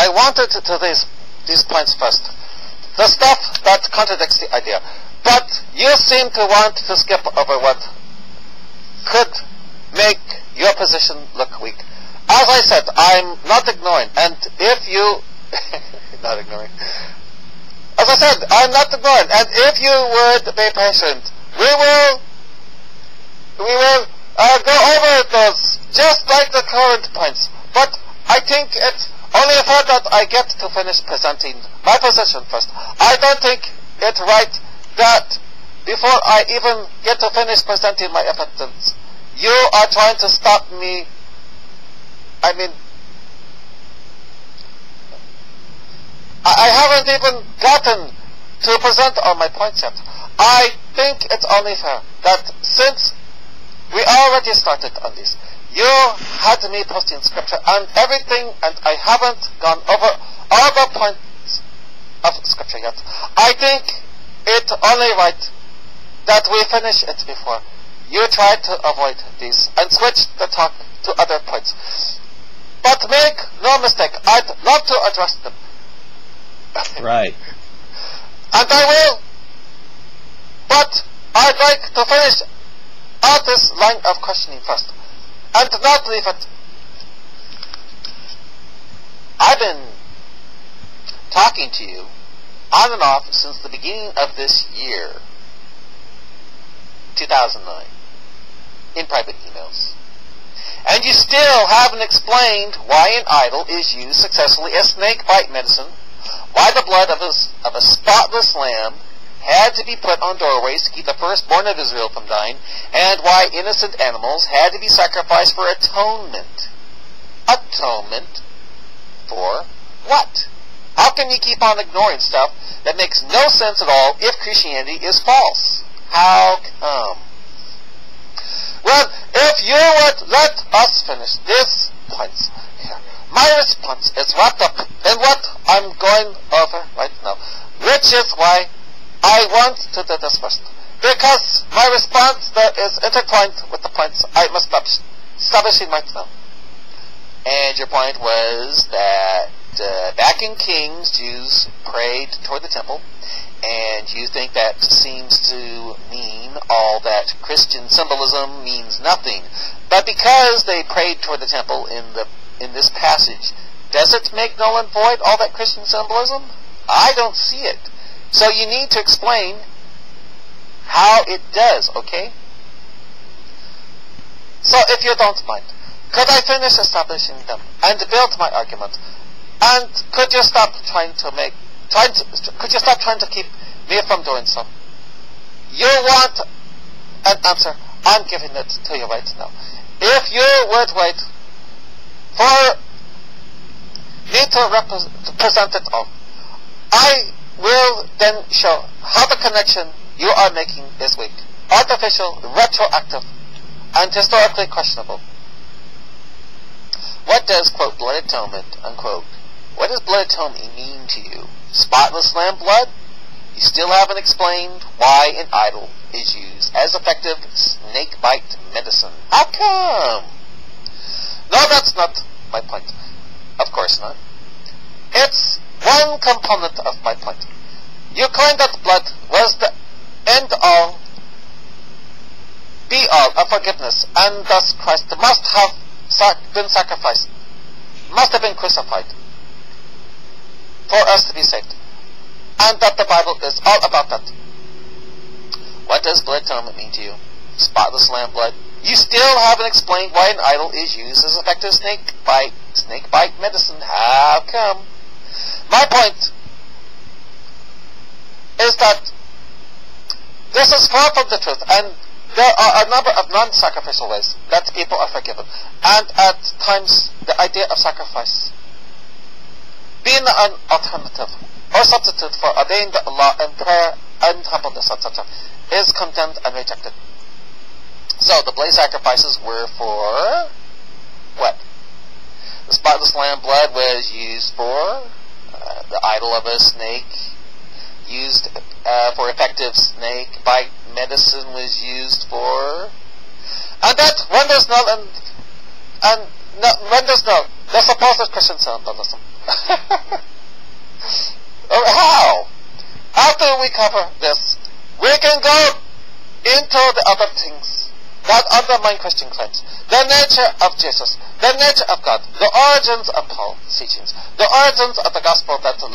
I wanted to these points first. The stuff that contradicts the idea. But you seem to want to skip over what could make your position look weak. As I said, I'm not ignoring, and if you... not ignoring. As I said, I'm not ignoring, and if you would be patient, we will go over those, just like the current points. But I think it's only fair that I get to finish presenting my position first. I don't think it's right that before I even get to finish presenting my evidence, you are trying to stop me. I mean, I haven't even gotten to present all my points yet. I think it's only fair that since we already started on this, you had me posting scripture and everything, and I haven't gone over all the points of scripture yet. I think it's only right that we finish it before you try to avoid these and switch the talk to other points. But make no mistake, I'd love to address them. Right. And I will. But I'd like to finish out this line of questioning first, and not leave it. I've been talking to you on and off since the beginning of this year, 2009, in private emails. And you still haven't explained why an idol is used successfully as snake bite medicine, why the blood of a spotless lamb had to be put on doorways to keep the firstborn of Israel from dying, and why innocent animals had to be sacrificed for atonement. Atonement for what? How can you keep on ignoring stuff that makes no sense at all if Christianity is false? How come? Well, if you would let us finish these points here, my response is wrapped up in what I'm going over right now, which is why I want to do this first, because my response there is intertwined with the points I must be establishing right now. And your point was that back in Kings, Jews prayed toward the temple, and you think that seems to mean all that Christian symbolism means nothing. But because they prayed toward the temple in this passage, does it make null and void all that Christian symbolism? I don't see it. So you need to explain how it does, okay? So if you don't mind, could I finish establishing them and build my argument? And could you stop trying to keep me from doing so? You want an answer. I'm giving it to you right now. If you would wait for me to present it all, I will then show how the connection you are making is weak, artificial, retroactive, and historically questionable. What does, quote, blood atonement, unquote, what does blood atonement mean to you? Spotless lamb blood? You still haven't explained why an idol is used as effective snake bite medicine. How come? No, that's not my point. Of course not. It's one component of my point. You claim that blood was the end-all, be-all of forgiveness, and thus Christ must have been sacrificed, must have been crucified for us to be saved, and that the Bible is all about that. What does blood atonement mean to you? Spotless lamb blood. You still haven't explained why an idol is used as effective snake bite medicine. How come? My point is that this is far from the truth, and there are a number of non-sacrificial ways that people are forgiven, and at times the idea of sacrifice being an alternative or substitute for obeying the law and prayer and humbleness, etc., is condemned and rejected. So the bloody sacrifices were for what? The spotless lamb blood was used for the idol of a snake, used for effective snake bite medicine was used for, and that renders null and renders null the supposed Christian symbolism. things that undermine Christian claims. The nature of Jesus, the nature of God, the origins of Paul's teachings, the origins of the gospel, that the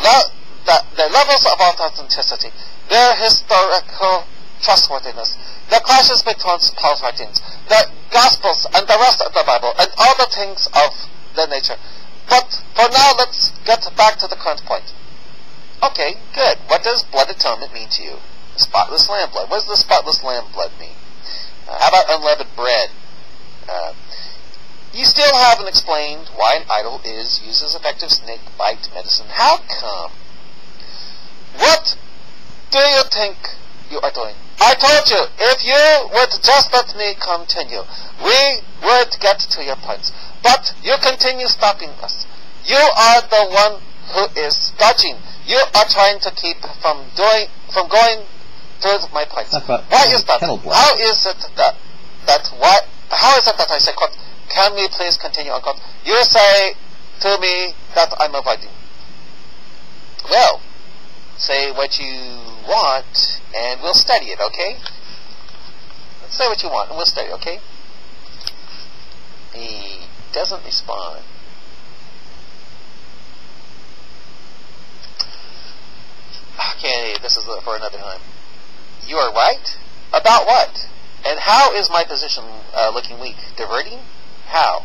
levels of authenticity, their historical trustworthiness, the clashes between Paul's writings, the Gospels and the rest of the Bible, and all the things of the nature. But for now, let's get back to the current point. Okay, good. What does blood atonement mean to you? Spotless lamb blood. What does the spotless lamb blood mean? How about unleavened bread? You still haven't explained why an idol is used as effective snake bite medicine. How come? What do you think you are doing? I told you, if you would just let me continue, we would get to your points. But you continue stopping us. You are the one who is dodging. You are trying to keep from going through my points. Why is that? How is it that I say, quote, can we please continue, unquote? You say to me that I'm avoiding. Well, say what you want, and we'll study it, okay? Let's say what you want, and we'll study it, okay? He doesn't respond. Okay, this is for another time. You are right? About what? And how is my position looking weak? Diverting? How?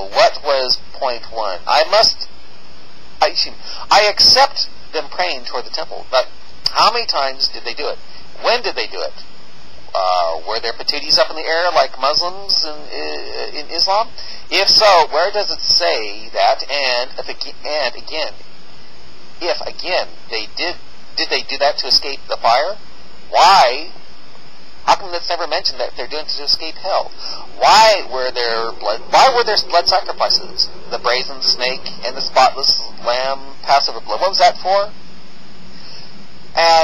What was point one? I accept them praying toward the temple, but how many times did they do it? When did they do it? Were there patooties up in the air like Muslims in Islam? If so, where does it say that? And if again they did they do that to escape the fire? Why? How come that's never mentioned that they're doing it to escape hell? Why were there blood sacrifices? The brazen snake and the spotless lamb, Passover blood. What was that for?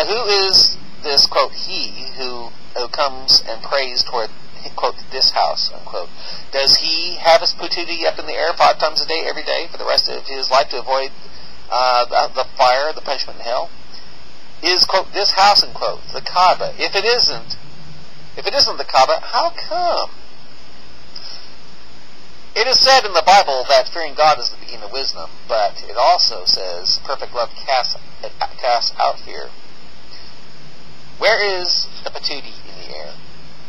Who is this, quote, he who comes and prays toward, quote, this house, unquote? Does he have his patootie up in the air 5 times a day, every day, for the rest of his life to avoid the fire, the punishment in hell? Is, quote, this house, unquote, the Kaaba? If it isn't the Kaaba, how come? It is said in the Bible that fearing God is the beginning of wisdom, but it also says perfect love casts out fear. Where is the patootie in the air?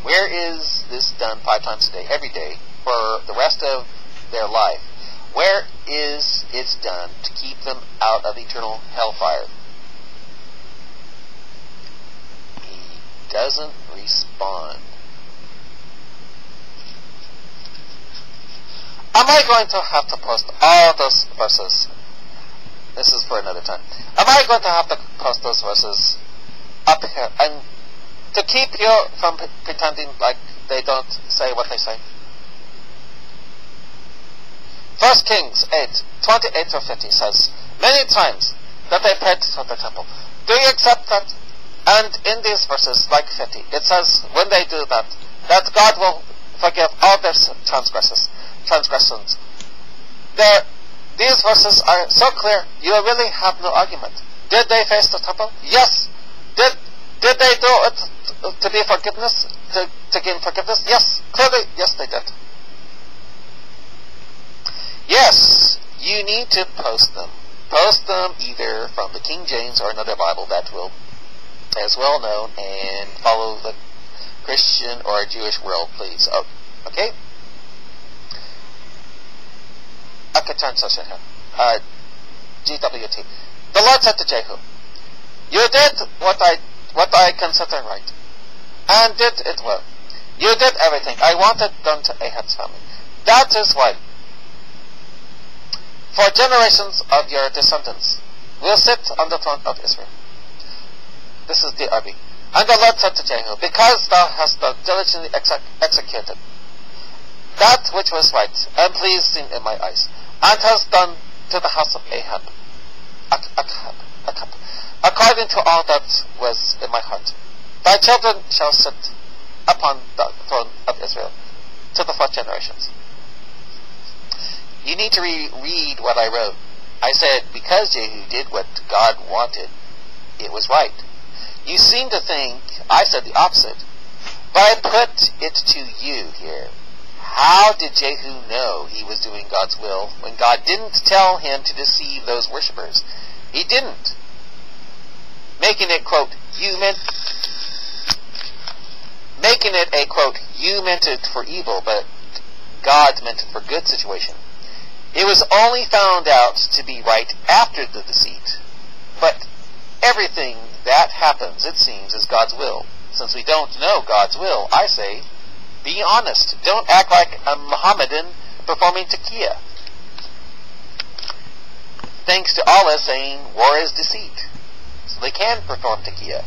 Where is this done 5 times a day, every day, for the rest of their life? Where is it done to keep them out of eternal hellfire? He doesn't respond. Am I going to have to post all those verses? This is for another time. Am I going to have to post those verses up here and to keep you from pretending like they don't say what they say? 1 Kings 8:28-50 says, many times that they prayed to the temple. Do you accept that? And in these verses, like 50, it says, when they do that, that God will forgive all their transgressions. These verses are so clear, you really have no argument. Did they face the temple? Yes. Did they do it to be forgiveness, to gain forgiveness? Yes. Clearly, yes, they did. Yes, you need to post them. Post them either from the King James or another Bible that will, as well known, and follow the Christian or Jewish world, please. Oh, okay? GWT. The Lord said to Jehu, you did what I consider right, and did it well. You did everything I wanted done to Ahab's family. That is why, for generations of your descendants will sit on the throne of Israel. This is the RB. And the Lord said to Jehu, because thou hast diligently executed that which was right and pleasing in my eyes, and hast done to the house of Ahab, according to all that was in my heart, thy children shall sit upon the throne of Israel to the 4th generations. You need to read what I wrote. I said, because Jehu did what God wanted, it was right. You seem to think I said the opposite. But I put it to you here. How did Jehu know he was doing God's will when God didn't tell him to deceive those worshippers? He didn't. Making it, quote, making it a, quote, you meant it for evil, but God meant it for good situation. It was only found out to be right after the deceit. But everything that happens, it seems, is God's will. Since we don't know God's will, I say, be honest. Don't act like a Mohammedan performing taqqiya. Thanks to Allah saying war is deceit. So they can perform taqqiya.